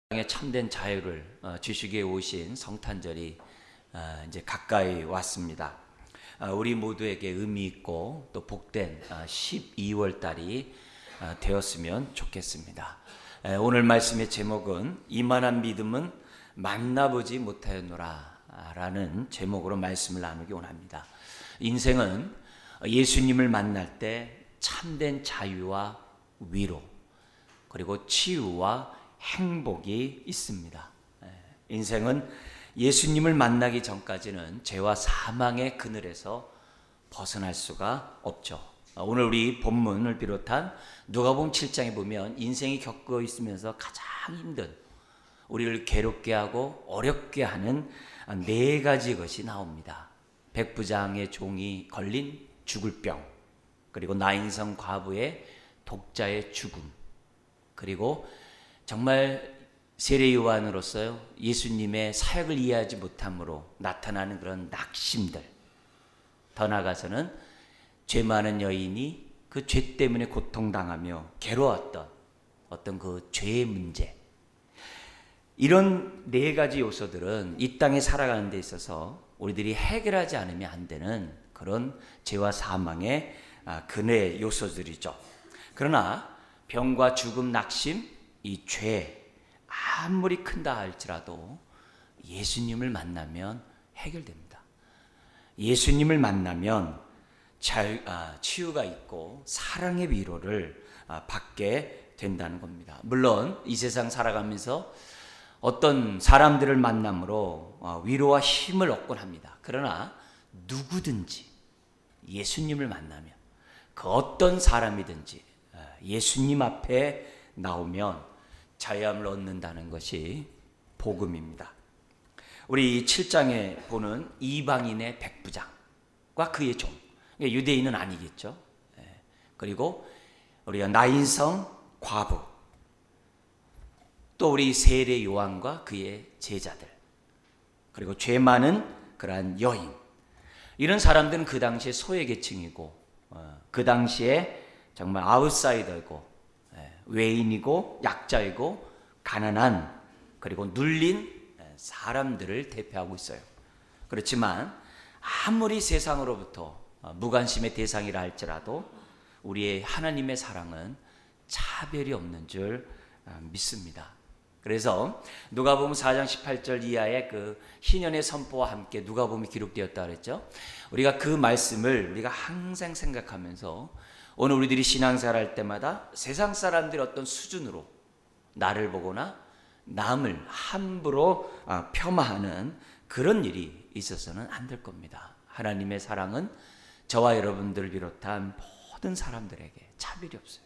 땅에 참된 자유를 주시기에 오신 성탄절이 이제 가까이 왔습니다. 우리 모두에게 의미 있고 또 복된 12월 달이 되었으면 좋겠습니다. 오늘 말씀의 제목은 이만한 믿음은 만나보지 못하였노라 라는 제목으로 말씀을 나누기 원합니다. 인생은 예수님을 만날 때 참된 자유와 위로 그리고 치유와 행복이 있습니다. 인생은 예수님을 만나기 전까지는 죄와 사망의 그늘에서 벗어날 수가 없죠. 오늘 우리 본문을 비롯한 누가복음 7장에 보면 인생이 겪고 있으면서 가장 힘든, 우리를 괴롭게 하고 어렵게 하는 네 가지 것이 나옵니다. 백부장의 종이 걸린 죽을 병, 그리고 나인성 과부의 독자의 죽음, 그리고 정말 세례 요한으로서 예수님의 사역을 이해하지 못함으로 나타나는 그런 낙심들, 더 나아가서는 죄 많은 여인이 그 죄 때문에 고통당하며 괴로웠던 어떤 그 죄의 문제, 이런 네 가지 요소들은 이 땅에 살아가는 데 있어서 우리들이 해결하지 않으면 안 되는 그런 죄와 사망의 근해 요소들이죠. 그러나 병과 죽음, 낙심, 이 죄 아무리 큰다 할지라도 예수님을 만나면 해결됩니다. 예수님을 만나면 치유가 있고 사랑의 위로를 받게 된다는 겁니다. 물론 이 세상 살아가면서 어떤 사람들을 만남으로 위로와 힘을 얻곤 합니다. 그러나 누구든지 예수님을 만나면, 그 어떤 사람이든지 예수님 앞에 나오면 자유함을 얻는다는 것이 복음입니다. 우리 7장에 보는 이방인의 백부장과 그의 종, 유대인은 아니겠죠. 그리고 우리가 나인성 과부, 또 우리 세례 요한과 그의 제자들, 그리고 죄 많은 그러한 여인, 이런 사람들은 그 당시에 소외계층이고 그 당시에 정말 아웃사이더이고 외인이고 약자이고 가난한, 그리고 눌린 사람들을 대표하고 있어요. 그렇지만 아무리 세상으로부터 무관심의 대상이라 할지라도 우리의 하나님의 사랑은 차별이 없는 줄 믿습니다. 그래서 누가복음 4장 18절 이하의 그 희년의 선포와 함께 누가복음이 기록되었다 그랬죠. 우리가 그 말씀을 우리가 항상 생각하면서 오늘 우리들이 신앙생활 할 때마다 세상 사람들의 어떤 수준으로 나를 보거나 남을 함부로 폄하하는 그런 일이 있어서는 안 될 겁니다. 하나님의 사랑은 저와 여러분들을 비롯한 모든 사람들에게 차별이 없어요.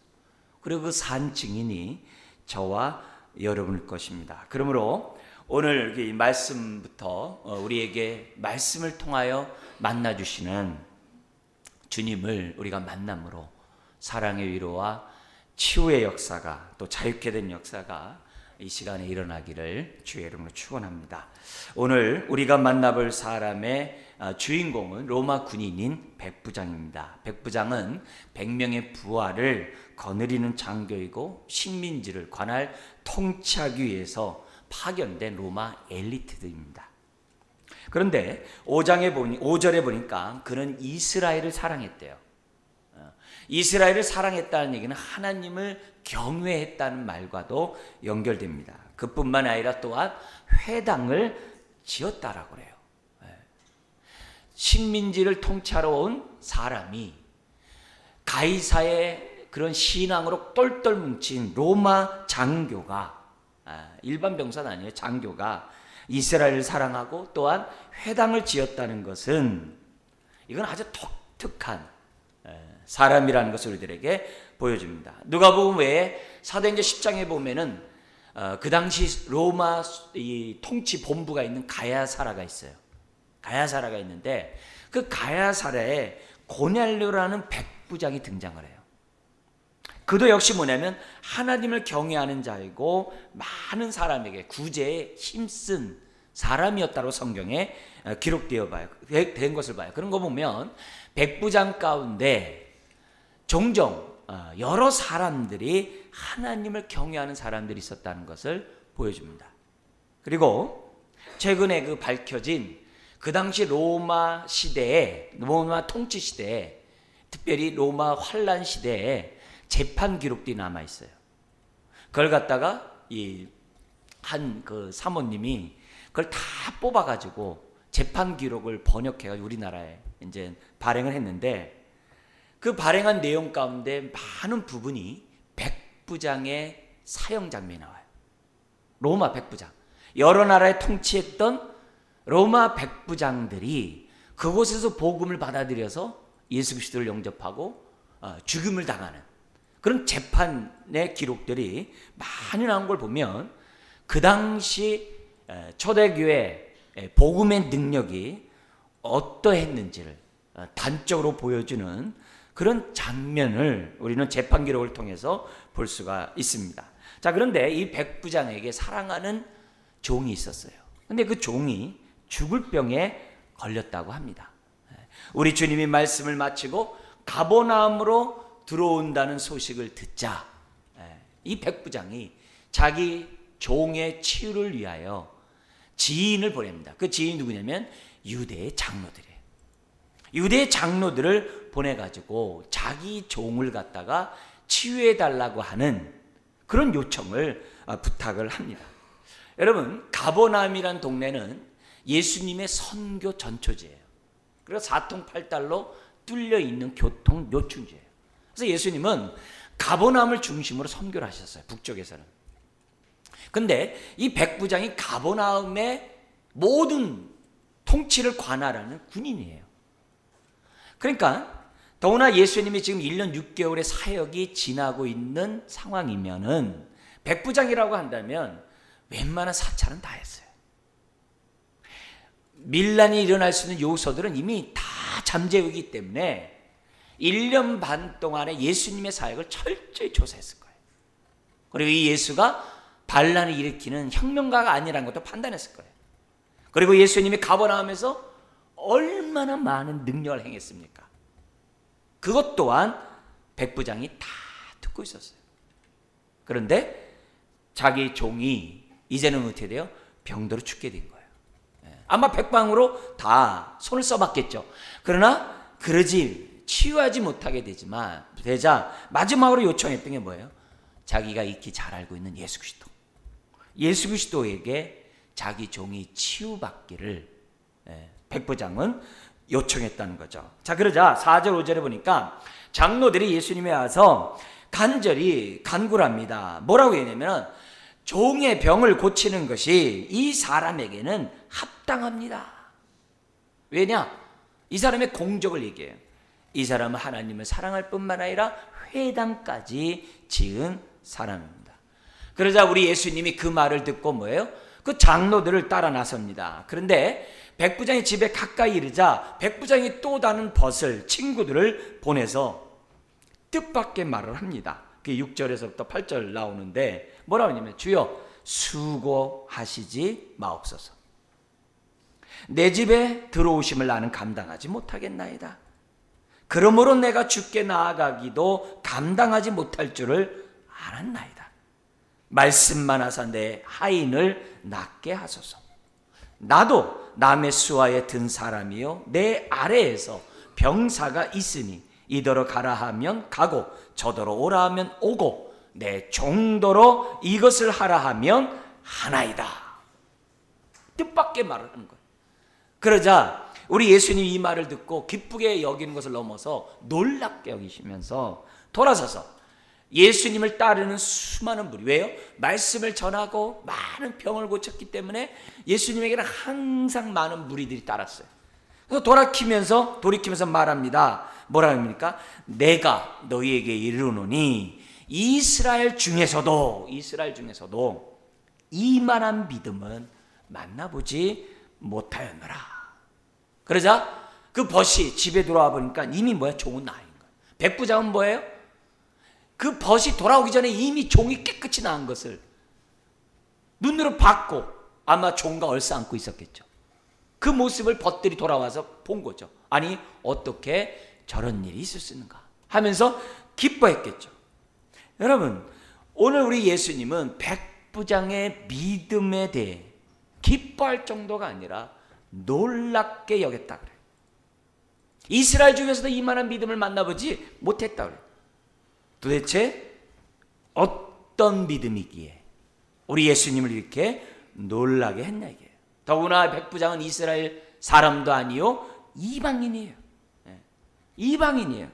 그리고 그 산 증인이 저와 여러분일 것입니다. 그러므로 오늘 이 말씀부터 우리에게 말씀을 통하여 만나주시는 주님을 우리가 만남으로 사랑의 위로와 치유의 역사가, 또 자유케 된 역사가 이 시간에 일어나기를 주의 이름으로 축원합니다. 오늘 우리가 만나볼 사람의 주인공은 로마 군인인 백부장입니다. 백부장은 100명의 부하를 거느리는 장교이고 식민지를 관할 통치하기 위해서 파견된 로마 엘리트들입니다. 그런데 5절에 보니까 그는 이스라엘을 사랑했대요. 이스라엘을 사랑했다는 얘기는 하나님을 경외했다는 말과도 연결됩니다. 그뿐만 아니라 또한 회당을 지었다라고 그래요. 식민지를 통치하러 온 사람이 가이사의 그런 신앙으로 똘똘 뭉친 로마 장교가, 일반 병사는 아니에요, 장교가 이스라엘을 사랑하고 또한 회당을 지었다는 것은 이건 아주 독특한 사람이라는 것을 우리들에게 보여줍니다. 누가복음 외에 사도행전 10장에 보면은 그 당시 로마 이 통치 본부가 있는 가야사라가 있어요. 가야사라가 있는데 그 가야사라에 고넬료라는 백부장이 등장을 해요. 그도 역시 뭐냐면 하나님을 경외하는 자이고 많은 사람에게 구제에 힘쓴 사람이었다고 성경에 기록되어 된 것을 봐요. 그런 거 보면 백부장 가운데 종종 여러 사람들이 하나님을 경외하는 사람들이 있었다는 것을 보여줍니다. 그리고 최근에 그 밝혀진 그 당시 로마 시대에, 로마 통치 시대에, 특별히 로마 환란 시대에 재판 기록들이 남아 있어요. 그걸 갖다가 이 한 그 사모님이 그걸 다 뽑아가지고 재판 기록을 번역해가지고 우리나라에 이제 발행을 했는데, 그 발행한 내용 가운데 많은 부분이 백부장의 사형 장면이 나와요. 로마 백부장, 여러 나라에 통치했던 로마 백부장들이 그곳에서 복음을 받아들여서 예수 그리스도를 영접하고 죽임을 당하는 그런 재판의 기록들이 많이 나온 걸 보면, 그 당시 초대교회 복음의 능력이 어떠했는지를 단적으로 보여주는 그런 장면을 우리는 재판 기록을 통해서 볼 수가 있습니다. 자, 그런데 이 백부장에게 사랑하는 종이 있었어요. 근데 그 종이 죽을 병에 걸렸다고 합니다. 우리 주님이 말씀을 마치고 가버나움으로 들어온다는 소식을 듣자 이 백부장이 자기 종의 치유를 위하여 지인을 보냅니다. 그 지인이 누구냐면 유대의 장로들이에요. 유대의 장로들을 보내가지고 자기 종을 갖다가 치유해달라고 하는 그런 요청을 부탁을 합니다. 여러분, 가버나움이란 동네는 예수님의 선교 전초지예요. 그리고 사통팔달로 뚫려 있는 교통 요충지예요. 그래서 예수님은 가버나움을 중심으로 선교를 하셨어요. 북쪽에서는. 근데 이 백부장이 가버나움의 모든 통치를 관할하는 군인이에요. 그러니까 더구나 예수님이 지금 1년 6개월의 사역이 지나고 있는 상황이면은 백부장이라고 한다면 웬만한 사찰은 다 했어요. 밀란이 일어날 수 있는 요소들은 이미 다 잠재우기 때문에 1년 반 동안에 예수님의 사역을 철저히 조사했을 거예요. 그리고 이 예수가 반란을 일으키는 혁명가가 아니라는 것도 판단했을 거예요. 그리고 예수님이 가버나움에서 얼마나 많은 능력을 행했습니까? 그것 또한 백부장이 다 듣고 있었어요. 그런데 자기 종이 이제는 어떻게 돼요? 병들어 죽게 된 거예요. 아마 백방으로 다 손을 써봤겠죠. 그러나 치유하지 못하게 되자 마지막으로 요청했던 게 뭐예요? 자기가 익히 잘 알고 있는 예수 그리스도. 예수 그리스도에게 자기 종이 치유받기를 백부장은 요청했다는 거죠. 자, 그러자 4절 5절에 보니까 장로들이 예수님에 와서 간절히 간구를 합니다. 뭐라고 했냐면 종의 병을 고치는 것이 이 사람에게는 합당합니다. 왜냐? 이 사람의 공적을 얘기해요. 이 사람은 하나님을 사랑할 뿐만 아니라 회당까지 지은 사람입니다. 그러자 우리 예수님이 그 말을 듣고 뭐예요? 그 장로들을 따라 나섭니다. 그런데 백부장이 집에 가까이 이르자 백부장이 또 다른 친구들을 보내서 뜻밖의 말을 합니다. 그게 6절에서부터 8절 나오는데 뭐라고 하냐면 주여 수고하시지 마옵소서. 내 집에 들어오심을 나는 감당하지 못하겠나이다. 그러므로 내가 주께 나아가기도 감당하지 못할 줄을 알았나이다. 말씀만 하사 내 하인을 낫게 하소서. 나도 남의 수하에 든 사람이요 내 아래에서 병사가 있으니 이더러 가라 하면 가고 저더러 오라 하면 오고 내 종도로 이것을 하라 하면 하나이다. 뜻밖의 말을 하는 거예요. 그러자 우리 예수님이 이 말을 듣고 기쁘게 여기는 것을 넘어서 놀랍게 여기시면서 돌아서서 예수님을 따르는 수많은 무리, 왜요? 말씀을 전하고 많은 병을 고쳤기 때문에 예수님에게는 항상 많은 무리들이 따랐어요. 그래서 돌이키면서 말합니다. 뭐라 합니까? 내가 너희에게 이르노니 이스라엘 중에서도 이만한 믿음은 만나보지 못하였노라. 그러자 그 벗이 집에 돌아와 보니까 이미 종은 나인 거예요. 백부장은 뭐예요? 그 벗이 돌아오기 전에 이미 종이 깨끗이 나은 것을 눈으로 봤고 아마 종과 얼싸안고 있었겠죠. 그 모습을 벗들이 돌아와서 본 거죠. 아니 어떻게 저런 일이 있을 수 있는가 하면서 기뻐했겠죠. 여러분, 오늘 우리 예수님은 백부장의 믿음에 대해 기뻐할 정도가 아니라 놀랍게 여겼다 그래요. 이스라엘 중에서도 이만한 믿음을 만나보지 못했다 그래요. 도대체 어떤 믿음이기에 우리 예수님을 이렇게 놀라게 했냐 이게. 더구나 백부장은 이스라엘 사람도 아니요 이방인이에요. 이방인이에요.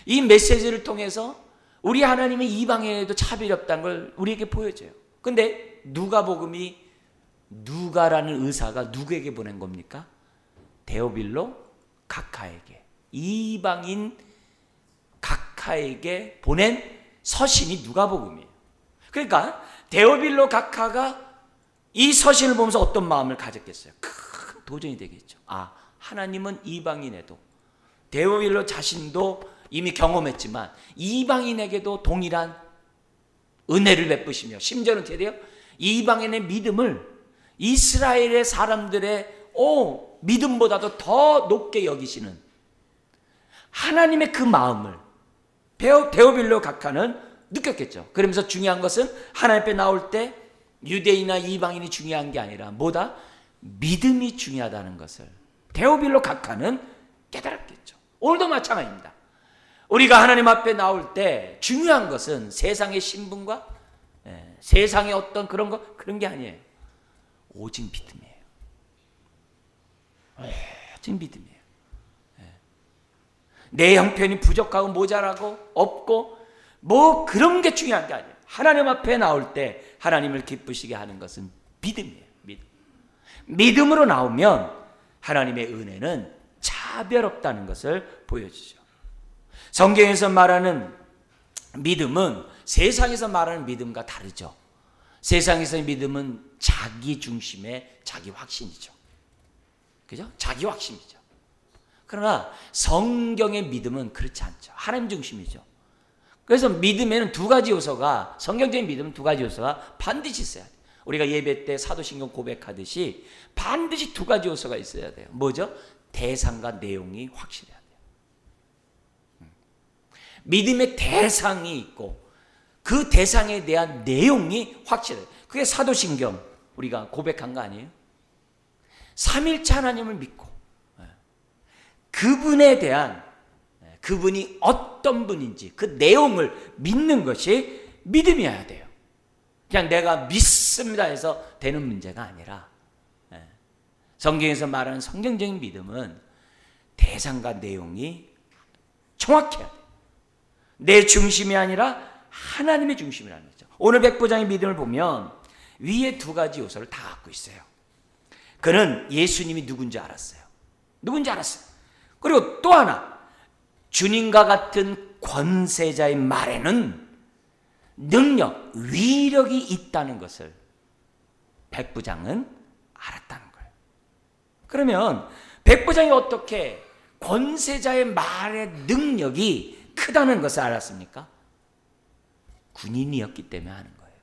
이 메시지를 통해서 우리 하나님의 이방인에도 차별이 없다는 걸 우리에게 보여줘요. 근데 누가복음이 누가라는 의사가 누구에게 보낸 겁니까? 데오빌로 각하에게, 이방인 각하에게 보낸 서신이 누가복음이에요. 그러니까 데오빌로 각하가 이 서신을 보면서 어떤 마음을 가졌겠어요? 큰 도전이 되겠죠. 아, 하나님은 이방인에도, 데오빌로 자신도 이미 경험했지만 이방인에게도 동일한 은혜를 베푸시며, 심지어는 어떻게 돼요? 이방인의 믿음을 이스라엘의 사람들의 믿음보다도 더 높게 여기시는 하나님의 그 마음을 데오빌로 각하는 느꼈겠죠. 그러면서 중요한 것은 하나님 앞에 나올 때 유대인이나 이방인이 중요한 게 아니라 뭐다? 믿음이 중요하다는 것을 데오빌로 각하는 깨달았겠죠. 오늘도 마찬가지입니다. 우리가 하나님 앞에 나올 때 중요한 것은 세상의 신분과 세상의 어떤 그런 게 아니에요. 오직 믿음이에요. 오직 믿음이에요. 내 형편이 부족하고 모자라고 없고 뭐 그런 게 중요한 게 아니에요. 하나님 앞에 나올 때 하나님을 기쁘시게 하는 것은 믿음이에요. 믿음으로 나오면 하나님의 은혜는 차별 없다는 것을 보여주죠. 성경에서 말하는 믿음은 세상에서 말하는 믿음과 다르죠. 세상에서의 믿음은 자기 중심의 자기 확신이죠. 그죠? 자기 확신이죠. 그러나 성경의 믿음은 그렇지 않죠. 하나님 중심이죠. 그래서 믿음에는 두 가지 요소가, 성경적인 믿음은 두 가지 요소가 반드시 있어야 돼요. 우리가 예배 때 사도신경 고백하듯이 반드시 두 가지 요소가 있어야 돼요. 뭐죠? 대상과 내용이 확실해야 돼요. 믿음의 대상이 있고 그 대상에 대한 내용이 확실해요. 그게 사도신경 우리가 고백한 거 아니에요? 삼일체 하나님을 믿고 그분에 대한, 그분이 어떤 분인지 그 내용을 믿는 것이 믿음이어야 돼요. 그냥 내가 믿습니다 해서 되는 문제가 아니라 성경에서 말하는 성경적인 믿음은 대상과 내용이 정확해야 돼요. 내 중심이 아니라 하나님의 중심이라는 거죠. 오늘 백부장의 믿음을 보면 위에 두 가지 요소를 다 갖고 있어요. 그는 예수님이 누군지 알았어요. 누군지 알았어요. 그리고 또 하나, 주님과 같은 권세자의 말에는 능력, 위력이 있다는 것을 백부장은 알았다는 거예요. 그러면 백부장이 어떻게 권세자의 말의 능력이 크다는 것을 알았습니까? 군인이었기 때문에 하는 거예요.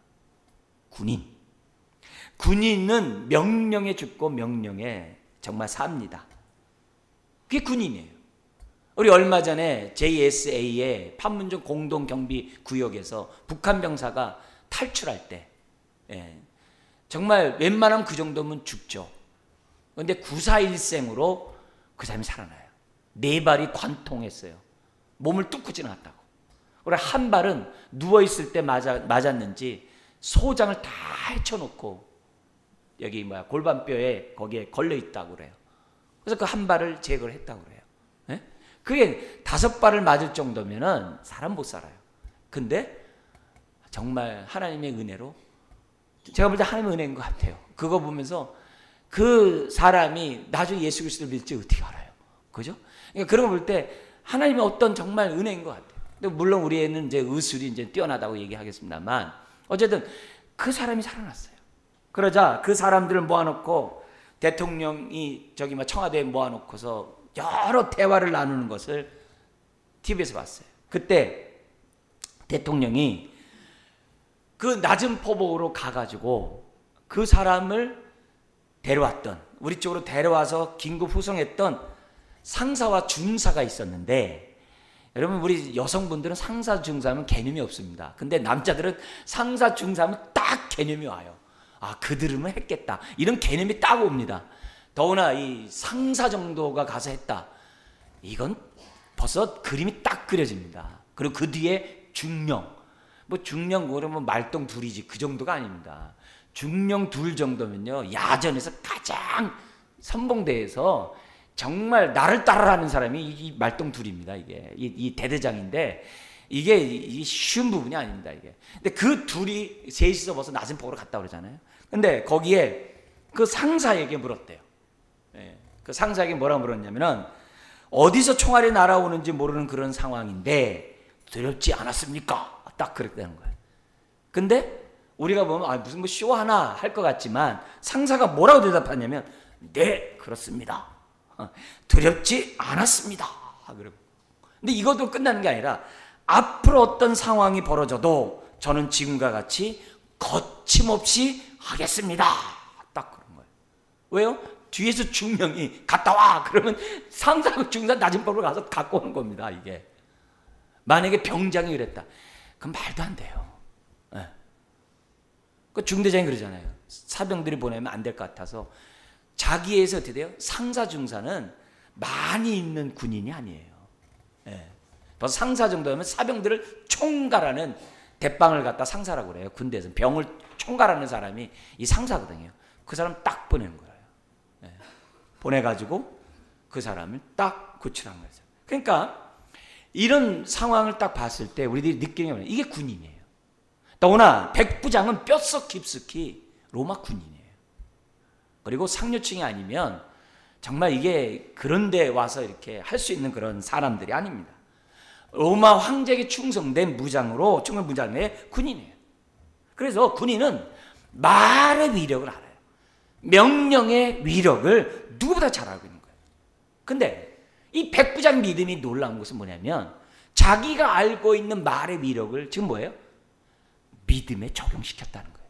군인은 명령에 죽고 명령에 정말 삽니다. 그게 군인이에요. 우리 얼마 전에 JSA의 판문점 공동경비구역에서 북한 병사가 탈출할 때 정말 웬만하면 그 정도면 죽죠. 그런데 941생으로 그 사람이 살아나요. 네 발이 관통했어요. 몸을 뚫고 지나갔다고. 그리고 한 발은 누워있을 때 맞았는지 소장을 다 헤쳐놓고 여기 골반뼈에 거기에 걸려있다고 그래요. 그래서 그 한 발을 제거를 했다고 그래요. 그게 5발을 맞을 정도면은 사람 못 살아요. 근데 정말 하나님의 은혜로, 제가 볼 때 하나님의 은혜인 것 같아요. 그거 보면서 그 사람이 나중에 예수 그리스도를 믿을지 어떻게 알아요? 그죠? 그러니까 그런 거 볼 때 하나님의 어떤 정말 은혜인 것 같아요. 근데 물론 우리는 이제 의술이 이제 뛰어나다고 얘기하겠습니다만 어쨌든 그 사람이 살아났어요. 그러자 그 사람들을 모아놓고 대통령이 청와대에 모아놓고서 여러 대화를 나누는 것을 TV에서 봤어요. 그때 대통령이 그 낮은 포복으로 가가지고 그 사람을 데려왔던, 우리 쪽으로 데려와서 긴급 후송했던 상사와 중사가 있었는데 여러분, 우리 여성분들은 상사 중사하면 개념이 없습니다. 근데 남자들은 상사 중사하면 딱 개념이 와요. 아, 그들은 했겠다, 이런 개념이 딱 옵니다. 더구나 이 상사 정도가 가서 했다, 이건 벌써 그림이 딱 그려집니다. 그리고 그 뒤에 중령, 뭐 중령 그러면 말똥 둘이지 그 정도가 아닙니다. 중령 둘 정도면요, 야전에서 가장 선봉대에서 정말 나를 따라하는 사람이 이 말똥 둘입니다. 이게 이 대대장인데 이게 쉬운 부분이 아닙니다. 이게. 근데 그 둘이 셋이서 벌써 낮은 폭으로 갔다 그러잖아요. 근데 거기에 그 상사에게 물었대요. 예, 그 상사에게 뭐라 물었냐면은, 어디서 총알이 날아오는지 모르는 그런 상황인데 두렵지 않았습니까? 딱 그랬다는 거예요. 근데 우리가 보면 아, 무슨 뭐 쇼 하나 할 것 같지만 상사가 뭐라고 대답하냐면, 네, 그렇습니다. 두렵지 않았습니다. 근데 이것도 끝나는 게 아니라, 앞으로 어떤 상황이 벌어져도 저는 지금과 같이 거침없이 하겠습니다. 딱 그런 거예요. 왜요? 뒤에서 중령이 갔다 와 그러면 상사하고 중사 낮은 법으로 가서 갖고 오는 겁니다. 이게 만약에 병장이 그랬다, 그럼 말도 안 돼요. 네. 그 중대장이 그러잖아요. 사병들이 보내면 안 될 것 같아서 자기에서 어떻게 돼요? 상사 중사는 많이 있는 군인이 아니에요. 네. 벌써 상사 정도면 사병들을 총괄하는 대빵을 갖다 상사라고 그래요. 군대에서 병을 총괄하는 사람이 이 상사거든요. 그 사람 딱 보내는 거예요. 네. 보내가지고 그 사람을 딱 구출한 거예요. 그러니까 이런 상황을 딱 봤을 때 우리들이 느끼는 게 뭐냐면, 이게 군인이에요. 더구나 백부장은 뼛속 깊숙이 로마 군인이에요. 그리고 상류층이 아니면 정말 이게 그런데 와서 이렇게 할 수 있는 그런 사람들이 아닙니다. 로마 황제에게 충성된 무장으로, 충성 무장의 군인이에요. 그래서 군인은 말의 위력을 알아요. 명령의 위력을 누구보다 잘 알고 있는 거예요. 근데 이 백부장 믿음이 놀라운 것은 뭐냐면, 자기가 알고 있는 말의 위력을 지금 뭐예요? 믿음에 적용시켰다는 거예요.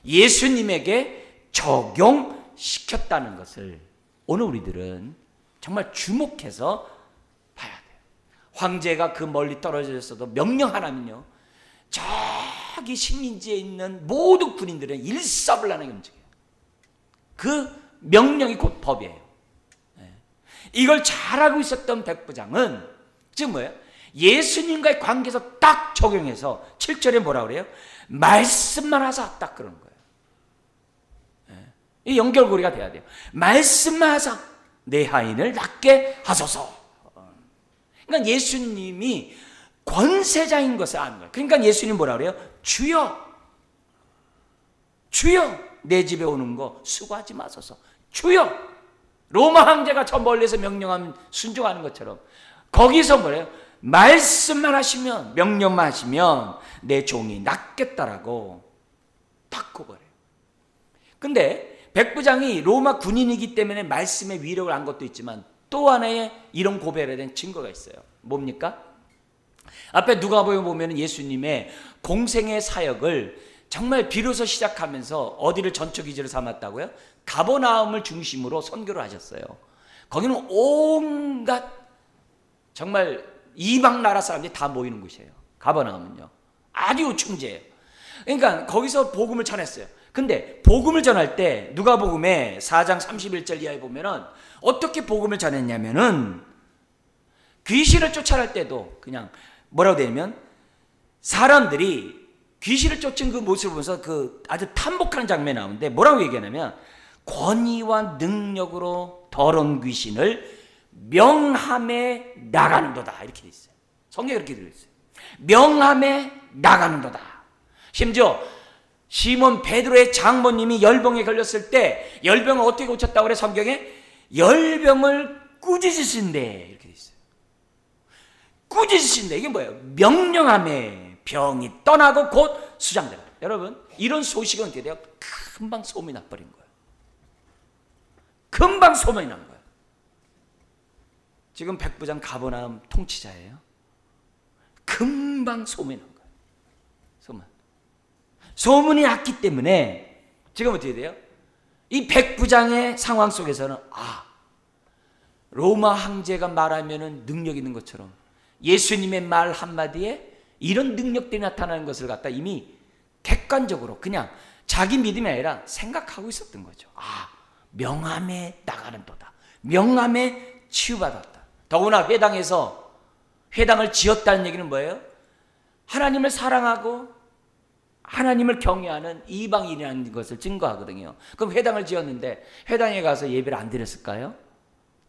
예수님에게 적용시켰다는 것을 오늘 우리들은 정말 주목해서 봐야 돼요. 황제가 그 멀리 떨어져 있어도 명령 하나면요, 저기 식민지에 있는 모든 군인들은 일사불란하게 움직여요. 그 명령이 곧 법이에요. 이걸 잘하고 있었던 백부장은 지금 뭐예요? 예수님과의 관계에서 딱 적용해서 7절에 뭐라 그래요? 말씀만 하사, 딱 그러는 거예요. 이 연결고리가 돼야 돼요. 말씀만 하사 내 하인을 낫게 하소서. 그러니까 예수님이 권세자인 것을 아는 거예요. 그러니까 예수님 뭐라 그래요? 주여, 주여, 내 집에 오는 거 수고하지 마소서. 주여. 로마 황제가 저 멀리서 명령하면 순종하는 것처럼 거기서 뭐래요? 말씀만 하시면, 명령만 하시면 내 종이 낫겠다라고 딱 고발해요. 근데 백부장이 로마 군인이기 때문에 말씀의 위력을 안 것도 있지만 또 하나의 이런 고백에 대한 증거가 있어요. 뭡니까? 앞에 누가복음 보면 예수님의 공생의 사역을 정말 비로소 시작하면서 어디를 전초기지로 삼았다고요? 가버나움을 중심으로 선교를 하셨어요. 거기는 온갖 정말 이방 나라 사람들이 다 모이는 곳이에요. 가버나움은요, 아주 충재예요. 그러니까 거기서 복음을 전했어요. 근데 복음을 전할 때 누가복음에 4장 31절 이하에 보면은 어떻게 복음을 전했냐면은, 귀신을 쫓아낼 때도 그냥 뭐라고 되냐면, 사람들이 귀신을 쫓은 그 모습을 보면서 그 아주 탐복하는 장면이 나오는데 뭐라고 얘기하냐면, 권위와 능력으로 더러운 귀신을 명함에 나가는도다, 이렇게 돼 있어요. 성경에 그렇게 되어 있어요. 명함에 나가는도다. 심지어 시몬 베드로의 장모님이 열병에 걸렸을 때 열병을 어떻게 고쳤다고 그래? 성경에 열병을 꾸짖으신대, 이렇게 돼 있어요. 꾸짖으신대. 이게 뭐예요? 명령함에 병이 떠나고 곧 수장되라. 여러분, 이런 소식은 어떻게 돼요? 금방 소문이 나버린 거예요. 금방 소문이 난 거예요. 지금 백부장 가버나움 통치자예요. 금방 소문이 난 거예요. 소문이 났기 때문에 지금 어떻게 돼요? 이 백부장의 상황 속에서는 로마 황제가 말하면은 능력 있는 것처럼 예수님의 말 한마디에 이런 능력들이 나타나는 것을 갖다 이미 객관적으로 그냥 자기 믿음이 아니라 생각하고 있었던 거죠. 아, 명함에 나가는 도다. 명함에 치유받았다. 더구나 회당을 지었다는 얘기는 뭐예요? 하나님을 사랑하고 하나님을 경외하는 이방인이라는 것을 증거하거든요. 그럼 회당을 지었는데 회당에 가서 예배를 안 드렸을까요?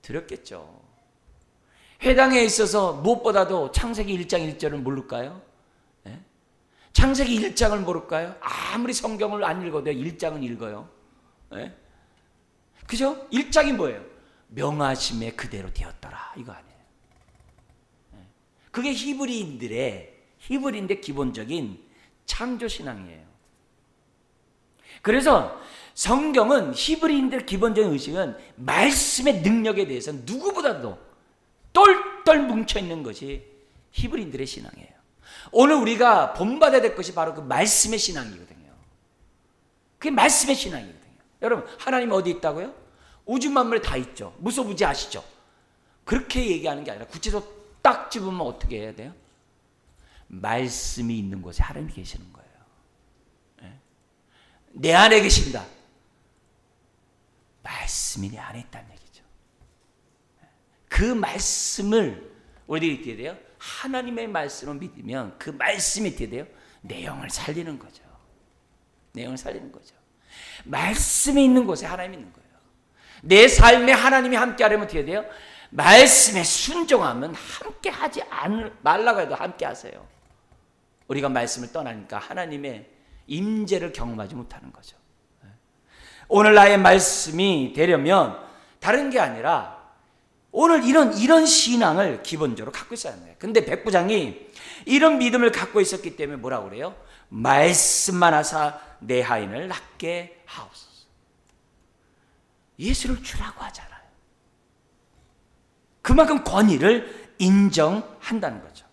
드렸겠죠. 회당에 있어서 무엇보다도 창세기 1장 1절을 모를까요? 네? 창세기 1장을 모를까요? 아무리 성경을 안 읽어도 1장은 읽어요. 네? 그죠? 1장이 뭐예요? 명하심에 그대로 되었더라. 이거 아니에요. 네? 그게 히브리인들의 기본적인 창조신앙이에요. 그래서 성경은 히브리인들 기본적인 의식은 말씀의 능력에 대해서 누구보다도 똘똘 뭉쳐있는 것이 히브리인들의 신앙이에요. 오늘 우리가 본받아야 될 것이 바로 그 말씀의 신앙이거든요. 그게 말씀의 신앙이거든요. 여러분, 하나님 어디 있다고요? 우주 만물에 다 있죠. 무소부지아시죠? 그렇게 얘기하는 게 아니라 구체적으로 딱 집으면 어떻게 해야 돼요? 말씀이 있는 곳에 하나님이 계시는 거예요. 내 안에 계신다. 말씀이 내 안에 있다는 얘기죠. 그 말씀을 우리들이 어떻게 돼요? 하나님의 말씀을 믿으면 그 말씀이 어떻게 돼요? 내 영을 살리는 거죠. 내 영을 살리는 거죠. 말씀이 있는 곳에 하나님이 있는 거예요. 내 삶에 하나님이 함께 하려면 어떻게 돼요? 말씀에 순종하면 함께 하지 말라고 해도 함께 하세요. 우리가 말씀을 떠나니까 하나님의 임재를 경험하지 못하는 거죠. 오늘 나의 말씀이 되려면 다른 게 아니라 오늘 이런 신앙을 기본적으로 갖고 있어야 하는 거예요. 근데 백부장이 이런 믿음을 갖고 있었기 때문에 뭐라고 그래요? 말씀만 하사 내 하인을 낫게 하옵소서. 예수를 주라고 하잖아요. 그만큼 권위를 인정한다는 거죠.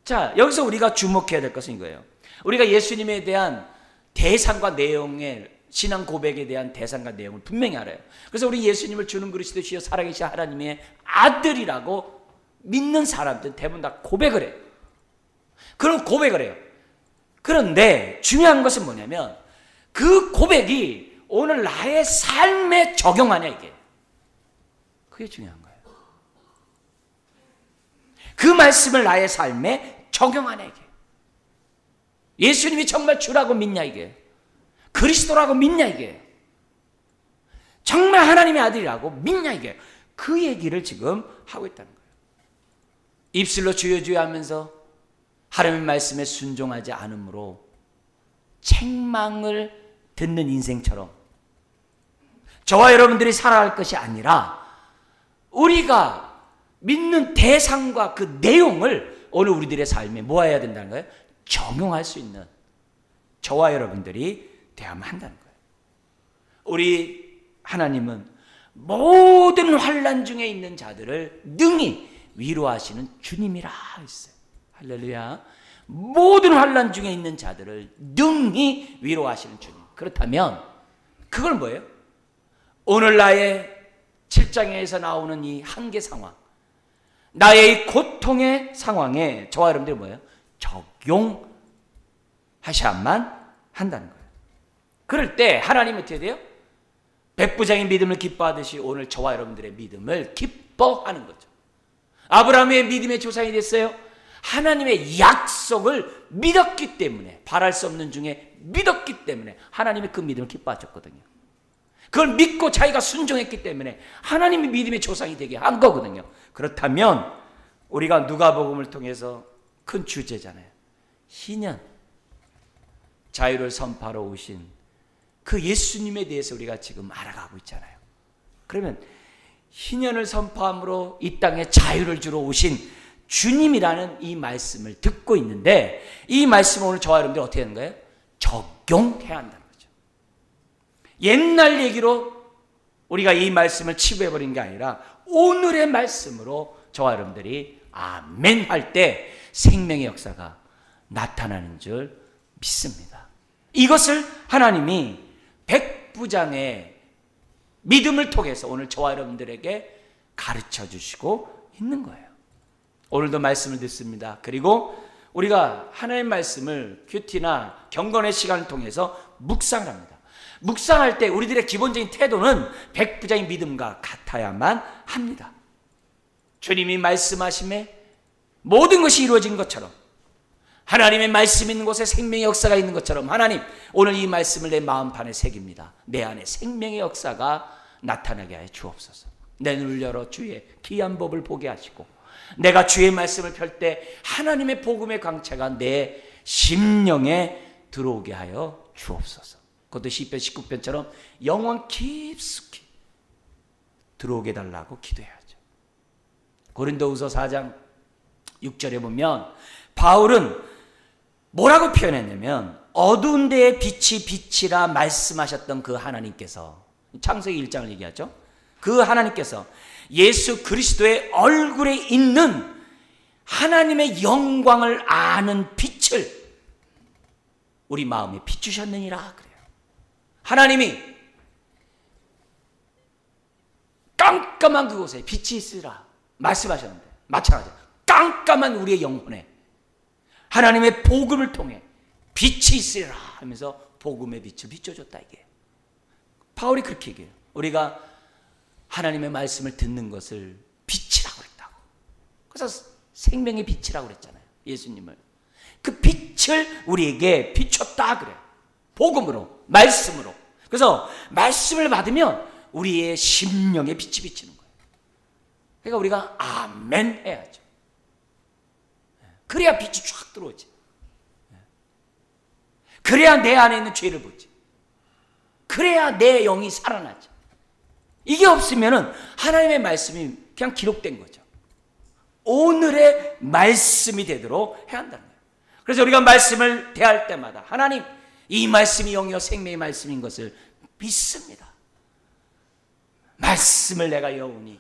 자, 여기서 우리가 주목해야 될 것은 이거예요. 우리가 예수님에 대한 대상과 내용의 신앙 고백에 대한 대상과 내용을 분명히 알아요. 그래서 우리 예수님을 주는 그리스도시여 살아계신 하나님의 아들이라고 믿는 사람들은 대부분 다 고백을 해요. 그런 고백을 해요. 그런데 중요한 것은 뭐냐면 그 고백이 오늘 나의 삶에 적용하냐 이게. 그게 중요한 거예요. 그 말씀을 나의 삶에 적용하냐 이게. 예수님이 정말 주라고 믿냐 이게. 그리스도라고 믿냐 이게. 정말 하나님의 아들이라고 믿냐 이게. 그 얘기를 지금 하고 있다는 거예요. 입술로 주여 주여 하면서 하나님의 말씀에 순종하지 않으므로 책망을 듣는 인생처럼 저와 여러분들이 살아갈 것이 아니라 우리가 믿는 대상과 그 내용을 오늘 우리들의 삶에 모아야 된다는 거예요. 적용할 수 있는 저와 여러분들이 되어야만 한다는 거예요. 우리 하나님은 모든 환난 중에 있는 자들을 능히 위로하시는 주님이라 했어요. 할렐루야. 모든 환난 중에 있는 자들을 능히 위로하시는 주님. 그렇다면 그건 뭐예요? 오늘 나의 7장에서 나오는 이 한계 상황, 나의 이 고통의 상황에 저와 여러분들이 뭐예요? 적용하셔야만 한다는 거예요. 그럴 때 하나님은 어떻게 돼요? 백부장의 믿음을 기뻐하듯이 오늘 저와 여러분들의 믿음을 기뻐하는 거죠. 아브라함의 믿음의 조상이 됐어요. 하나님의 약속을 믿었기 때문에, 바랄 수 없는 중에 믿었기 때문에 하나님의 그 믿음을 기뻐하셨거든요. 그걸 믿고 자기가 순종했기 때문에 하나님의 믿음의 조상이 되게 한 거거든요. 그렇다면 우리가 누가복음을 통해서 큰 주제잖아요. 희년, 자유를 선포하러 오신 그 예수님에 대해서 우리가 지금 알아가고 있잖아요. 그러면 희년을 선포함으로 이 땅에 자유를 주러 오신 주님이라는 이 말씀을 듣고 있는데 이 말씀을 오늘 저와 여러분들이 어떻게 하는 거예요? 적용해야 한다는 거죠. 옛날 얘기로 우리가 이 말씀을 치부해버린 게 아니라 오늘의 말씀으로 저와 여러분들이 아멘 할 때 생명의 역사가 나타나는 줄 믿습니다. 이것을 하나님이 백부장의 믿음을 통해서 오늘 저와 여러분들에게 가르쳐 주시고 있는 거예요. 오늘도 말씀을 듣습니다. 그리고 우리가 하나님의 말씀을 큐티나 경건의 시간을 통해서 묵상을 합니다. 묵상할 때 우리들의 기본적인 태도는 백부장의 믿음과 같아야만 합니다. 주님이 말씀하심에 모든 것이 이루어진 것처럼, 하나님의 말씀 있는 곳에 생명의 역사가 있는 것처럼, 하나님 오늘 이 말씀을 내 마음판에 새깁니다. 내 안에 생명의 역사가 나타나게 하여 주옵소서. 내 눈을 열어 주의 귀한 법을 보게 하시고, 내가 주의 말씀을 펼 때 하나님의 복음의 광채가 내 심령에 들어오게 하여 주옵소서. 그것도 시편 19편처럼 영원 깊숙이 들어오게 달라고 기도해야죠. 고린도후서 4장 6절에 보면 바울은 뭐라고 표현했냐면, 어두운 데에 빛이 빛이라 말씀하셨던 그 하나님께서, 창세기 1장을 얘기하죠. 그 하나님께서 예수 그리스도의 얼굴에 있는 하나님의 영광을 아는 빛을 우리 마음에 비추셨느니라 그래요. 하나님이 깜깜한 그곳에 빛이 있으라 말씀하셨는데, 마찬가지로 깜깜한 우리의 영혼에 하나님의 복음을 통해 빛이 있으라 하면서 복음의 빛을 비춰줬다, 이게. 바울이 그렇게 얘기해요. 우리가 하나님의 말씀을 듣는 것을 빛이라고 그랬다고. 그래서 생명의 빛이라고 그랬잖아요, 예수님을. 그 빛을 우리에게 비췄다 그래요. 복음으로, 말씀으로. 그래서 말씀을 받으면 우리의 심령에 빛이 비치는 거예요. 그러니까 우리가 아멘 해야죠. 그래야 빛이 쫙 들어오지. 그래야 내 안에 있는 죄를 보지. 그래야 내 영이 살아나지. 이게 없으면 하나님의 말씀이 그냥 기록된 거죠. 오늘의 말씀이 되도록 해야 한다는 거예요. 그래서 우리가 말씀을 대할 때마다 하나님, 이 말씀이 영이요 생명의 말씀인 것을 믿습니다. 말씀을 내가 영원히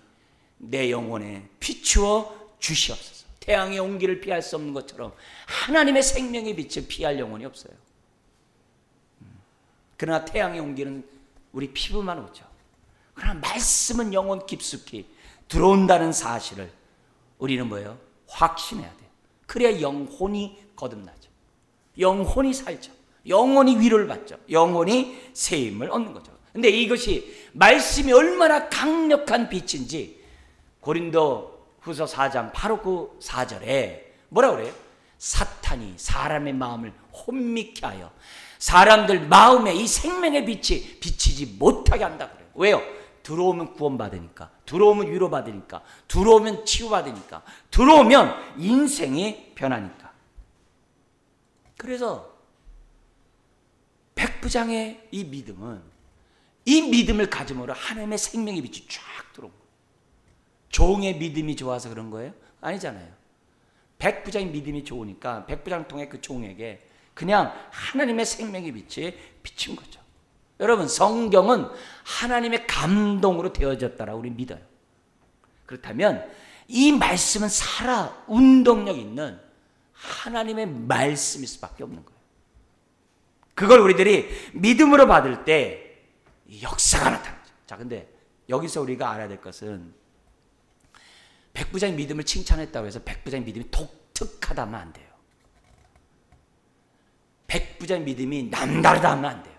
내 영혼에 비추어 주시옵소서. 태양의 온기를 피할 수 없는 것처럼 하나님의 생명의 빛을 피할 영혼이 없어요. 그러나 태양의 온기는 우리 피부만 오죠. 그러나 말씀은 영혼 깊숙이 들어온다는 사실을 우리는 뭐예요? 확신해야 돼요. 그래야 영혼이 거듭나죠. 영혼이 살죠. 영혼이 위로를 받죠. 영혼이 새 힘을 얻는 거죠. 근데 이것이 말씀이 얼마나 강력한 빛인지 고린도 후서 4장 바로 그 4절에 뭐라고 그래요? 사탄이 사람의 마음을 혼미케 하여 사람들 마음에 이 생명의 빛이 비치지 못하게 한다 그래요. 왜요? 들어오면 구원받으니까, 들어오면 위로받으니까, 들어오면 치유받으니까, 들어오면 인생이 변하니까. 그래서 백부장의 이 믿음은, 이 믿음을 가짐으로 하나님의 생명의 빛이 쫙 들어온 거예요. 종의 믿음이 좋아서 그런 거예요? 아니잖아요. 백부장의 믿음이 좋으니까 백부장을 통해 그 종에게 그냥 하나님의 생명의 빛이 비친 거죠. 여러분, 성경은 하나님의 감동으로 되어졌다라고 우리 믿어요. 그렇다면 이 말씀은 살아 운동력 있는 하나님의 말씀일 수밖에 없는 거예요. 그걸 우리들이 믿음으로 받을 때 역사가 나타나죠. 자, 근데 여기서 우리가 알아야 될 것은 백부장의 믿음을 칭찬했다고 해서 백부장의 믿음이 독특하다면 안 돼요. 백부장의 믿음이 남다르다 하면 안 돼요.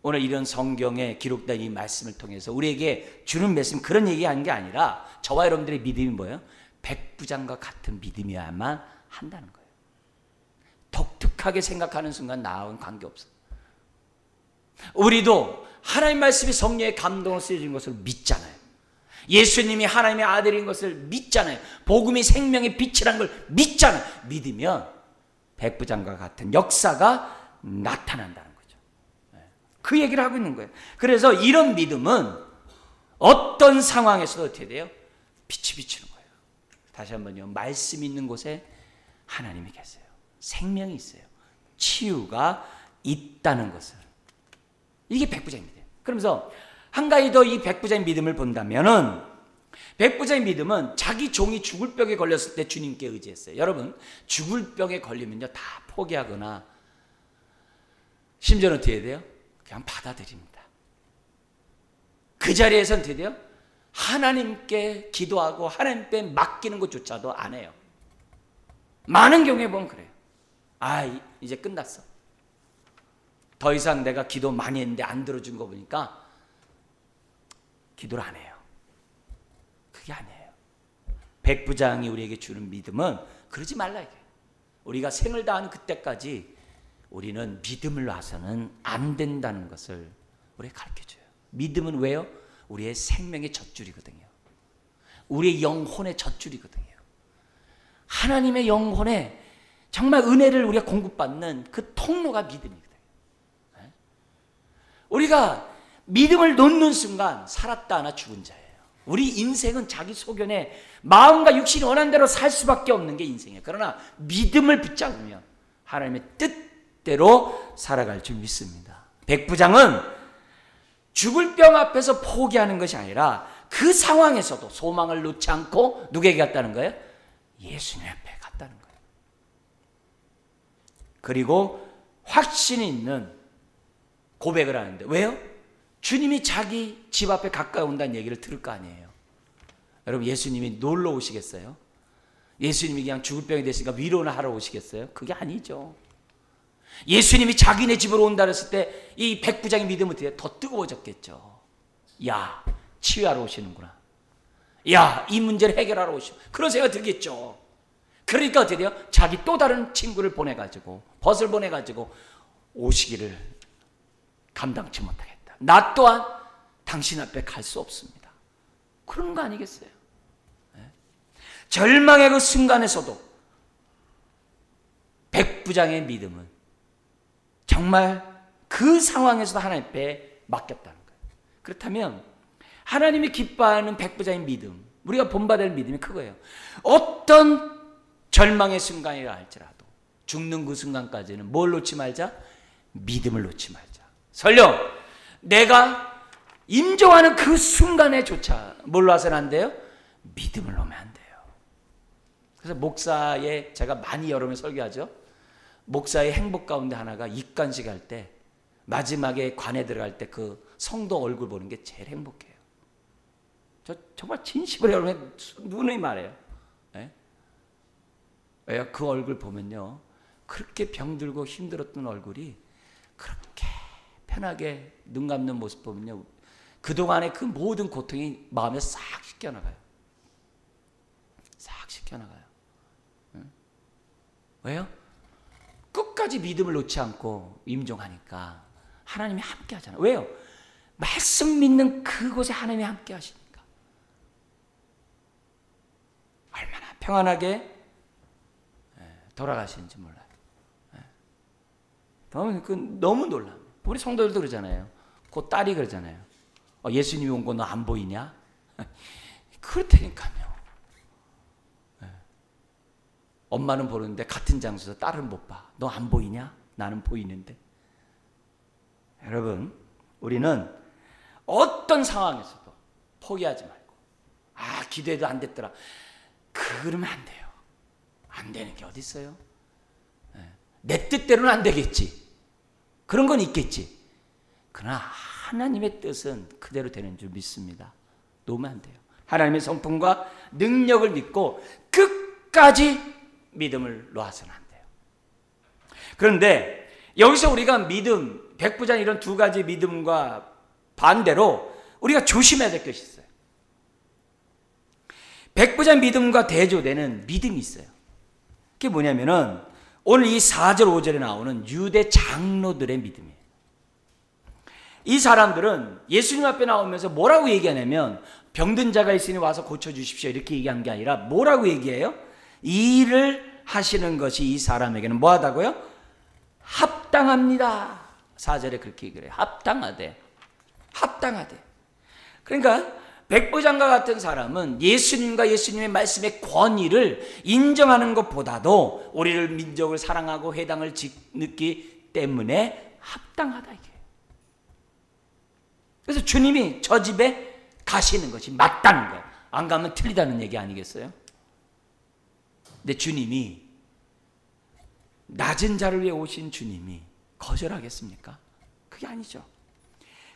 오늘 이런 성경에 기록된 이 말씀을 통해서 우리에게 주는 말씀, 그런 얘기하는 게 아니라 저와 여러분들의 믿음이 뭐예요? 백부장과 같은 믿음이어야만 한다는 거예요. 독특하게 생각하는 순간 나하고는 관계없어요. 우리도 하나님 말씀이 성령의 감동으로 쓰여진 것을 믿잖아요. 예수님이 하나님의 아들인 것을 믿잖아요. 복음이 생명의 빛이라는 걸 믿잖아요. 믿으면 백부장과 같은 역사가 나타난다는 거죠. 그 얘기를 하고 있는 거예요. 그래서 이런 믿음은 어떤 상황에서도 어떻게 돼요? 빛이 비치는 거예요. 다시 한번요. 말씀 있는 곳에 하나님이 계세요. 생명이 있어요. 치유가 있다는 것을. 이게 백부장의 믿음이에요. 그러면서 한 가지 더 이 백부장의 믿음을 본다면은, 백부장의 믿음은 자기 종이 죽을 병에 걸렸을 때 주님께 의지했어요. 여러분, 죽을 병에 걸리면요 다 포기하거나 심지어는 어떻게 해야 돼요? 그냥 받아들입니다. 그 자리에서는 어떻게 돼요? 하나님께 기도하고 하나님께 맡기는 것조차도 안 해요. 많은 경우에 보면 그래요. 이제 끝났어. 더 이상 내가 기도 많이 했는데 안 들어준 거 보니까 기도를 안 해요. 그게 아니에요. 백부장이 우리에게 주는 믿음은 그러지 말라 이게. 우리가 생을 다하는 그때까지 우리는 믿음을 놔서는 안 된다는 것을 우리에게 가르쳐줘요. 믿음은 왜요? 우리의 생명의 젖줄이거든요. 우리의 영혼의 젖줄이거든요. 하나님의 영혼에 정말 은혜를 우리가 공급받는 그 통로가 믿음이거든요. 우리가 믿음을 놓는 순간 살았다 하나 죽은 자예요. 우리 인생은 자기 소견에 마음과 육신이 원하는 대로 살 수밖에 없는 게 인생이에요. 그러나 믿음을 붙잡으면 하나님의 뜻대로 살아갈 줄 믿습니다. 백부장은 죽을 병 앞에서 포기하는 것이 아니라 그 상황에서도 소망을 놓지 않고 누구에게 갔다는 거예요? 예수님 앞에 갔다는 거예요. 그리고 확신이 있는 고백을 하는데 왜요? 주님이 자기 집 앞에 가까이 온다는 얘기를 들을 거 아니에요. 여러분 예수님이 놀러 오시겠어요? 예수님이 그냥 죽을 병이 됐으니까 위로나 하러 오시겠어요? 그게 아니죠. 예수님이 자기네 집으로 온다 그랬을 때 이 백부장의 믿음은 더 뜨거워졌겠죠. 야, 치유하러 오시는구나. 야, 이 문제를 해결하러 오시고 그런 생각이 들겠죠. 그러니까 어떻게 돼요? 자기 또 다른 친구를 보내가지고 벗을 보내가지고 오시기를 감당치 못하겠다. 나 또한 당신 앞에 갈 수 없습니다. 그런 거 아니겠어요? 네? 절망의 그 순간에서도 백부장의 믿음은 정말 그 상황에서도 하나님 앞에 맡겼다는 거예요. 그렇다면 하나님이 기뻐하는 백부장의 믿음, 우리가 본받을 믿음이 그거예요. 어떤 절망의 순간이라 할지라도 죽는 그 순간까지는 뭘 놓지 말자? 믿음을 놓지 말자. 설령 내가 임종하는 그 순간에조차 뭘 놔서는 안 돼요? 믿음을 놓으면 안 돼요. 그래서 목사의, 제가 많이 여러 번 설교하죠. 목사의 행복 가운데 하나가 입관식 할 때 마지막에 관에 들어갈 때 그 성도 얼굴 보는 게 제일 행복해요. 저 정말 진심으로 여러분 누누이 말해요. 네? 왜요? 그 얼굴 보면요, 그렇게 병들고 힘들었던 얼굴이 그렇게 편하게 눈 감는 모습 보면요, 그동안의 그 모든 고통이 마음에 싹 씻겨나가요. 싹 씻겨나가요. 응? 왜요? 끝까지 믿음을 놓지 않고 임종하니까 하나님이 함께 하잖아요. 왜요? 말씀 믿는 그곳에 하나님이 함께 하시니까. 얼마나 평안하게 돌아가시는지 몰라요. 너무 놀라요. 우리 성도들도 그러잖아요. 그 딸이 그러잖아요. 예수님이 온 거 너 안 보이냐? 그렇다니까요. 엄마는 보는데 같은 장소에서 딸은 못 봐. 너 안 보이냐? 나는 보이는데. 여러분, 우리는 어떤 상황에서도 포기하지 말고, 기도해도 안 됐더라, 그러면 안 돼요. 안 되는 게 어디 있어요? 내 뜻대로는 안 되겠지. 그런 건 있겠지. 그러나 하나님의 뜻은 그대로 되는 줄 믿습니다. 놓으면 안 돼요. 하나님의 성품과 능력을 믿고 끝까지 믿음을 놓아서는 안 돼요. 그런데 여기서 우리가 믿음, 백부장 이런 두 가지 믿음과 반대로 우리가 조심해야 될 것이 있어요. 백부장 믿음과 대조되는 믿음이 있어요. 그게 뭐냐면은 오늘 이 4절 5절에 나오는 유대 장로들의 믿음이에요. 이 사람들은 예수님 앞에 나오면서 뭐라고 얘기하냐면 병든 자가 있으니 와서 고쳐주십시오 이렇게 얘기한 게 아니라 뭐라고 얘기해요? 이 일을 하시는 것이 이 사람에게는 뭐하다고요? 합당합니다. 4절에 그렇게 얘기를 해요. 합당하대. 그러니까 백부장과 같은 사람은 예수님과 예수님의 말씀의 권위를 인정하는 것보다도 우리를 민족을 사랑하고 회당을 짓기 때문에 합당하다 이게. 그래서 주님이 저 집에 가시는 것이 맞다는 거예요. 안 가면 틀리다는 얘기 아니겠어요? 근데 주님이, 낮은 자를 위해 오신 주님이 거절하겠습니까? 그게 아니죠.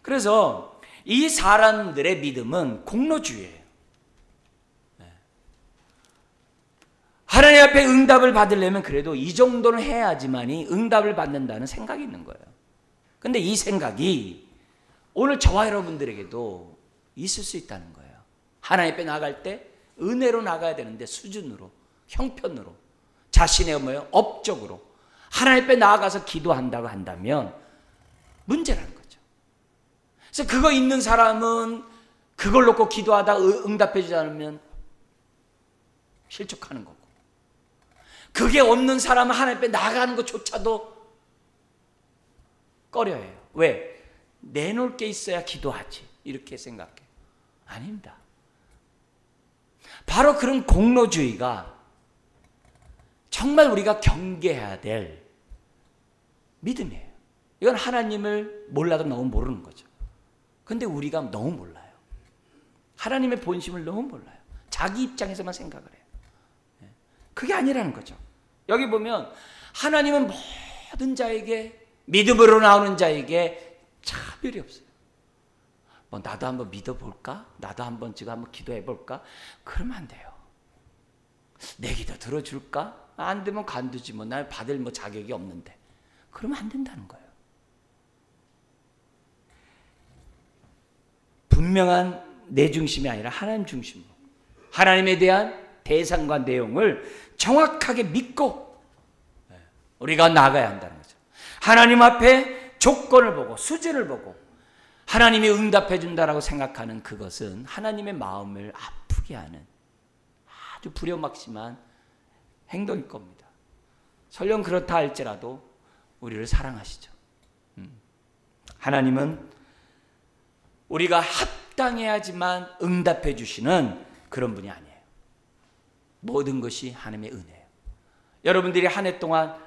그래서 이 사람들의 믿음은 공로주의예요. 하나님 앞에 응답을 받으려면 그래도 이 정도는 해야지만이 응답을 받는다는 생각이 있는 거예요. 근데 이 생각이 오늘 저와 여러분들에게도 있을 수 있다는 거예요. 하나님 앞에 나갈 때 은혜로 나가야 되는데 수준으로, 형편으로, 자신의 업적으로 하나님 앞에 나아가서 기도한다고 한다면 문제라는 거죠. 그래서 그거 있는 사람은 그걸 놓고 기도하다 응답해 주지 않으면 실족하는 거고, 그게 없는 사람은 하나님 앞에 나가는 것조차도 꺼려해요. 왜? 내놓을 게 있어야 기도하지, 이렇게 생각해요. 아닙니다. 바로 그런 공로주의가 정말 우리가 경계해야 될 믿음이에요. 이건 하나님을 몰라도 너무 모르는 거죠. 근데 우리가 너무 몰라요. 하나님의 본심을 너무 몰라요. 자기 입장에서만 생각을 해요. 그게 아니라는 거죠. 여기 보면 하나님은 모든 자에게, 믿음으로 나오는 자에게 차별이 없어요. 뭐 나도 한번 믿어볼까? 나도 한번 지금 한번 기도해볼까? 그러면 안 돼요. 내 기도 들어줄까? 안 되면 간두지, 뭐 날 받을 자격이 없는데. 그러면 안 된다는 거예요. 분명한 내 중심이 아니라 하나님 중심으로 하나님에 대한 대상과 내용을 정확하게 믿고 우리가 나가야 한다는 거죠. 하나님 앞에 조건을 보고 수준을 보고 하나님이 응답해 준다라고 생각하는 그것은 하나님의 마음을 아프게 하는 아주 불효막심한 행동일 겁니다. 설령 그렇다 할지라도 우리를 사랑하시죠. 하나님은 우리가 합당해야지만 응답해 주시는 그런 분이 아니에요. 모든 것이 하나님의 은혜예요. 여러분들이 한 해 동안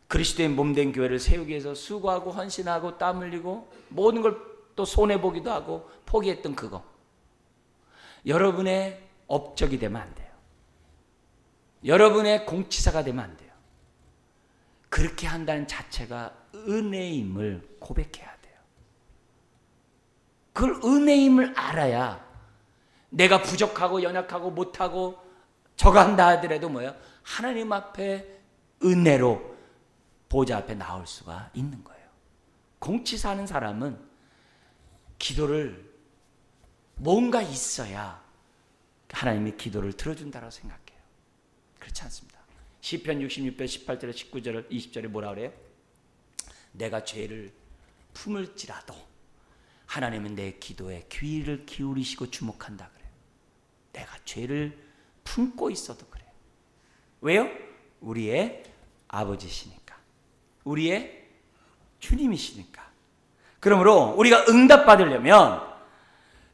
그리스도의 몸된 교회를 세우기 위해서 수고하고 헌신하고 땀 흘리고 모든 걸 또 손해보기도 하고 포기했던 그거, 여러분의 업적이 되면 안 돼요. 여러분의 공치사가 되면 안 돼요. 그렇게 한다는 자체가 은혜임을 고백해야 돼요. 그걸 은혜임을 알아야 내가 부족하고 연약하고 못하고 저거 한다 하더라도 뭐예요? 하나님 앞에 은혜로 보좌 앞에 나올 수가 있는 거예요. 공치사하는 사람은 기도를 뭔가 있어야 하나님이 기도를 들어준다고 생각해요. 그렇지 않습니다. 시편 66편 18절 19절 20절에 뭐라 그래요? 내가 죄를 품을지라도 하나님은 내 기도에 귀를 기울이시고 주목한다 그래요. 내가 죄를 품고 있어도 그래요. 왜요? 우리의 아버지시니까, 우리의 주님이시니까. 그러므로 우리가 응답받으려면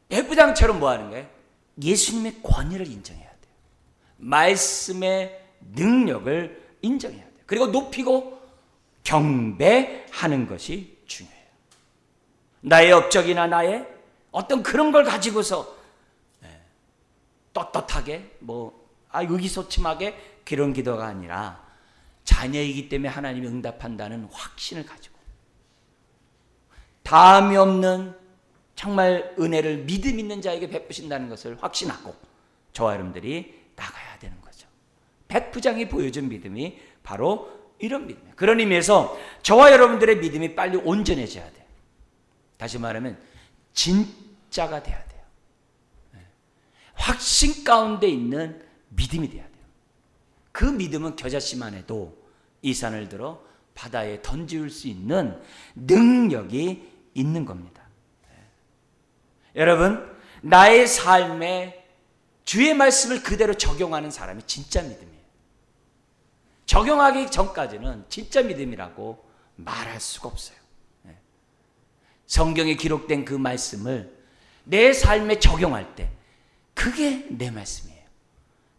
백부장처럼 뭐 하는 거예요? 예수님의 권위를 인정해야 돼요. 말씀의 능력을 인정해야 돼요. 그리고 높이고 경배하는 것이 중요해요. 나의 업적이나 나의 어떤 그런 걸 가지고서 떳떳하게 의기소침하게 그런 기도가 아니라 자녀이기 때문에 하나님이 응답한다는 확신을 가지고 다함이 없는 정말 은혜를 믿음 있는 자에게 베푸신다는 것을 확신하고 저와 여러분들이 나가야 되는 거죠. 백부장이 보여준 믿음이 바로 이런 믿음이에요. 그런 의미에서 저와 여러분들의 믿음이 빨리 온전해져야 돼요. 다시 말하면 진짜가 돼야 돼요. 확신 가운데 있는 믿음이 돼야 돼요. 그 믿음은 겨자씨만 해도 이 산을 들어 바다에 던질 수 있는 능력이 있는 겁니다. 여러분, 나의 삶에 주의 말씀을 그대로 적용하는 사람이 진짜 믿음이에요. 적용하기 전까지는 진짜 믿음이라고 말할 수가 없어요. 성경에 기록된 그 말씀을 내 삶에 적용할 때 그게 내 말씀이에요.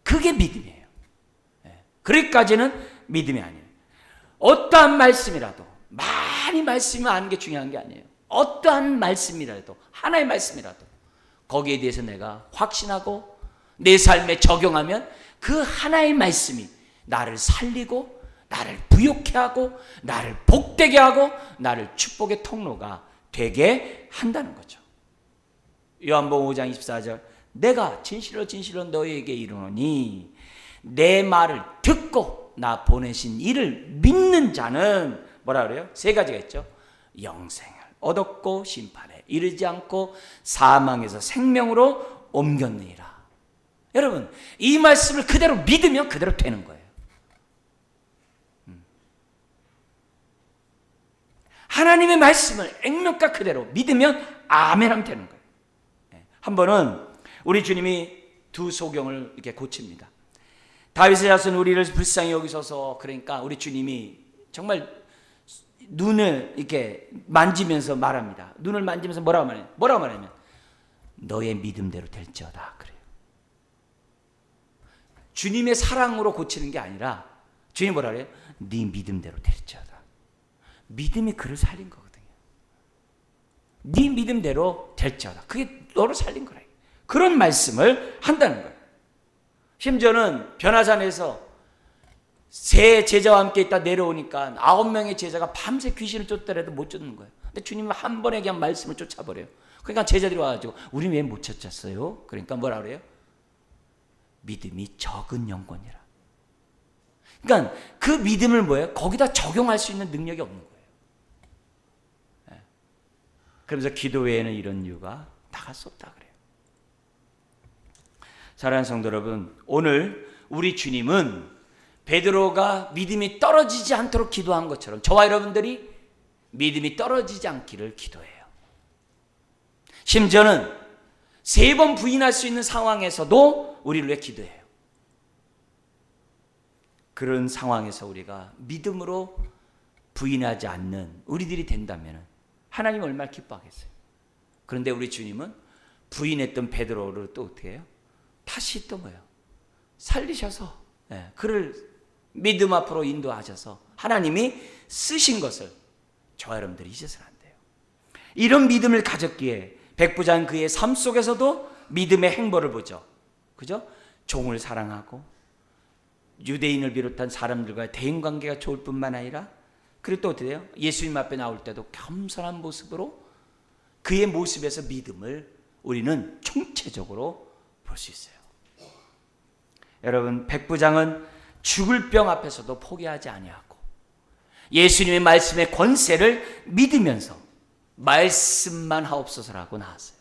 그게 믿음이에요. 그리까지는 믿음이 아니에요. 어떠한 말씀이라도, 많이 말씀을 아는 게 중요한 게 아니에요. 어떠한 말씀이라도, 하나의 말씀이라도 거기에 대해서 내가 확신하고 내 삶에 적용하면 그 하나의 말씀이 나를 살리고 나를 부욕해 하고 나를 복되게 하고 나를 축복의 통로가 되게 한다는 거죠. 요한복음 5장 24절 내가 진실로 진실로 너희에게 이르노니 내 말을 듣고 나 보내신 이를 믿는 자는 뭐라 그래요? 세 가지가 있죠. 영생을 얻었고 심판에 이르지 않고 사망에서 생명으로 옮겼느니라. 여러분, 이 말씀을 그대로 믿으면 그대로 되는 거예요. 하나님의 말씀을 액면가 그대로 믿으면 아멘 하면 되는 거예요. 한 번은 우리 주님이 두 소경을 이렇게 고칩니다. 다윗의 자손 우리를 불쌍히 여기소서. 그러니까 우리 주님이 정말 눈을 이렇게 만지면서 말합니다. 눈을 만지면서 뭐라고 말하냐면 너의 믿음대로 될지어다 그래요. 주님의 사랑으로 고치는 게 아니라 주님이 뭐라 그래요? 네 믿음대로 될지어다. 믿음이 그를 살린 거거든요. 네 믿음대로 될지어다. 그게 너를 살린 거라. 그런 말씀을 한다는 거예요. 심지어는 변화산에서 세 제자와 함께 있다 내려오니까 9명의 제자가 밤새 귀신을 쫓더라도 못 쫓는 거예요. 근데 주님은 한 번에 그냥 말씀을 쫓아버려요. 그러니까 제자들이 와가지고 우리 왜 못 쫓았어요? 그러니까 뭐라 그래요? 믿음이 적은 영혼이라. 그러니까 그 믿음을 뭐예요? 거기다 적용할 수 있는 능력이 없는 거예요. 그러면서 기도 외에는 이런 이유가 나갈 수 없다 그래요. 사랑하는 성도 여러분, 오늘 우리 주님은 베드로가 믿음이 떨어지지 않도록 기도한 것처럼 저와 여러분들이 믿음이 떨어지지 않기를 기도해요. 심지어는 3번 부인할 수 있는 상황에서도 우리를 위해 기도해요. 그런 상황에서 우리가 믿음으로 부인하지 않는 우리들이 된다면 하나님 얼마나 기뻐하겠어요. 그런데 우리 주님은 부인했던 베드로를 또 어떻게 해요? 다시 또 뭐예요? 살리셔서 그를 믿음 앞으로 인도하셔서 하나님이 쓰신 것을 저와 여러분들이 잊어서는 안 돼요. 이런 믿음을 가졌기에 백부장 그의 삶 속에서도 믿음의 행보를 보죠. 그죠? 종을 사랑하고 유대인을 비롯한 사람들과의 대인관계가 좋을 뿐만 아니라 그리고 또 어떻게 해요? 예수님 앞에 나올 때도 겸손한 모습으로 그의 모습에서 믿음을 우리는 총체적으로 볼 수 있어요. 여러분, 백부장은 죽을 병 앞에서도 포기하지 아니하고 예수님의 말씀의 권세를 믿으면서 말씀만 하옵소서라고 나왔어요.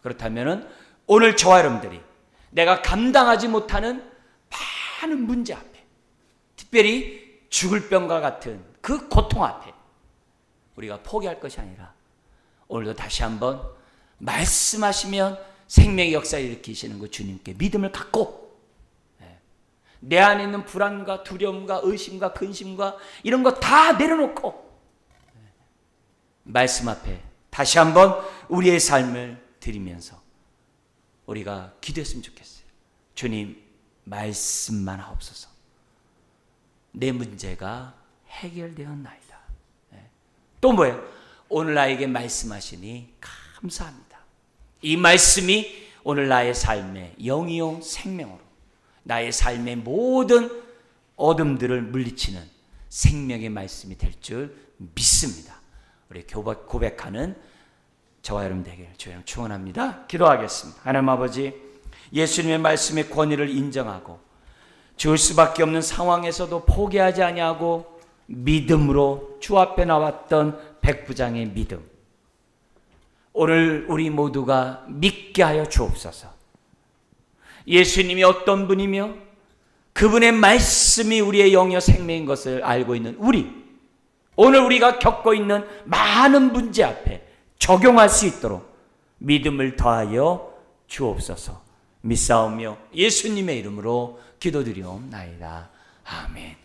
그렇다면 오늘 저와 여러분들이 내가 감당하지 못하는 많은 문제 앞에, 특별히 죽을 병과 같은 그 고통 앞에 우리가 포기할 것이 아니라 오늘도 다시 한번 말씀하시면 생명의 역사를 일으키시는 그 주님께 믿음을 갖고 내 안에 있는 불안과 두려움과 의심과 근심과 이런 거 다 내려놓고 말씀 앞에 다시 한번 우리의 삶을 드리면서 우리가 기도했으면 좋겠어요. 주님, 말씀만 하옵소서. 내 문제가 해결되었나이다. 또 뭐예요? 오늘 나에게 말씀하시니 감사합니다. 이 말씀이 오늘 나의 삶의 영이요 생명으로 나의 삶의 모든 어둠들을 물리치는 생명의 말씀이 될 줄 믿습니다. 우리 고백하는 저와 여러분 되기를 주님 축원합니다. 기도하겠습니다. 하나님 아버지, 예수님의 말씀의 권위를 인정하고 죽을 수밖에 없는 상황에서도 포기하지 아니하고 믿음으로 주 앞에 나왔던 백부장의 믿음, 오늘 우리 모두가 믿게 하여 주옵소서. 예수님이 어떤 분이며 그분의 말씀이 우리의 영역 생명인 것을 알고 있는 우리, 오늘 우리가 겪고 있는 많은 문제 앞에 적용할 수 있도록 믿음을 더하여 주옵소서. 믿사오며 예수님의 이름으로 기도드리옵나이다. 아멘.